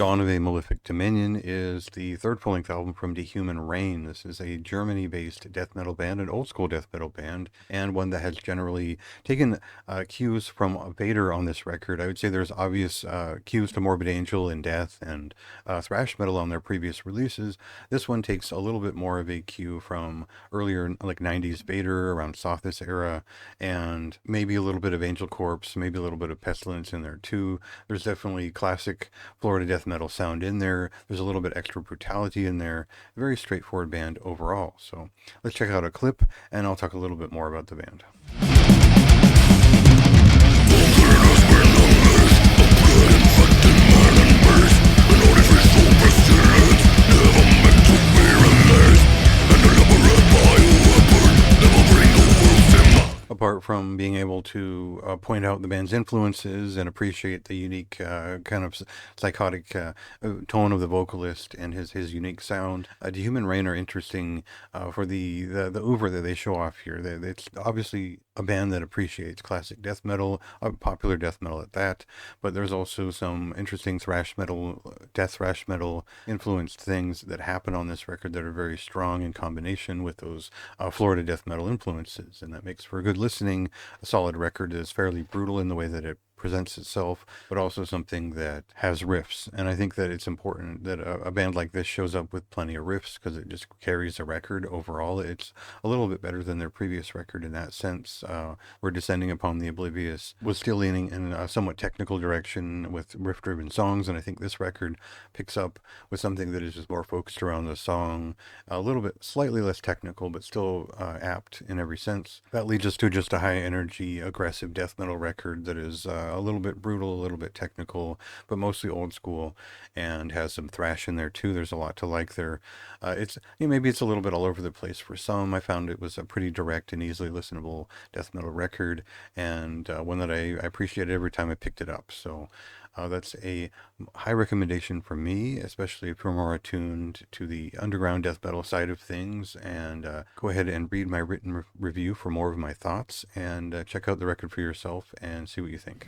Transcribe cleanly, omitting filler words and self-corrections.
Dawn of a Malefic Dominion is the third full-length album from Dehuman Reign. This is a Germany-based death metal band, an old-school death metal band, and one that has generally taken cues from Vader on this record. I would say there's obvious cues to Morbid Angel and Death and thrash metal on their previous releases. This one takes a little bit more of a cue from earlier, like 90s Vader, around Sothis era, and maybe a little bit of Angel Corpse, maybe a little bit of Pestilence in there too. There's definitely classic Florida death metal sound in there. There's a little bit extra brutality in there. Very straightforward band overall. So let's check out a clip and I'll talk a little bit more about the band. Apart from being able to point out the band's influences and appreciate the unique kind of psychotic tone of the vocalist and his unique sound, Dehuman Reign are interesting for the oeuvre that they show off here. It's obviously a band that appreciates classic death metal, popular death metal at that, but there's also some interesting thrash metal, death thrash metal influenced things that happen on this record that are very strong in combination with those Florida death metal influences, and that makes for a good listening, a solid record that is fairly brutal in the way that it presents itself, but also something that has riffs. And I think that it's important that a band like this shows up with plenty of riffs because it just carries a record overall. It's a little bit better than their previous record in that sense. We're Descending Upon the Oblivious was still leaning in a somewhat technical direction with riff-driven songs, and I think this record picks up with something that is just more focused around the song, a little bit slightly less technical, but still apt in every sense. That leads us to just a high-energy, aggressive death metal record that is a little bit brutal, a little bit technical, but mostly old school, and has some thrash in there too. There's a lot to like there. Maybe it's a little bit all over the place for some. I found it was a pretty direct and easily listenable death metal record, and one that I appreciated every time I picked it up. So that's a high recommendation for me, especially if you're more attuned to the underground death metal side of things. And go ahead and read my written review for more of my thoughts, and check out the record for yourself and see what you think.